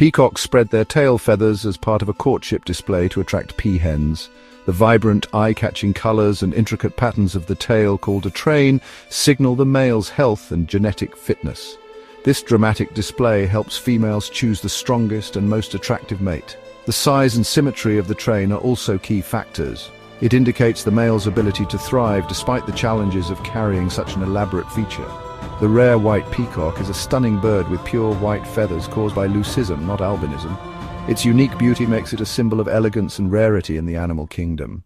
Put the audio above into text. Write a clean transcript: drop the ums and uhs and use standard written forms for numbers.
Peacocks spread their tail feathers as part of a courtship display to attract peahens. The vibrant, eye-catching colors and intricate patterns of the tail, called a train, signal the male's health and genetic fitness. This dramatic display helps females choose the strongest and most attractive mate. The size and symmetry of the train are also key factors. It indicates the male's ability to thrive despite the challenges of carrying such an elaborate feature. The rare white peacock is a stunning bird with pure white feathers caused by leucism, not albinism. Its unique beauty makes it a symbol of elegance and rarity in the animal kingdom.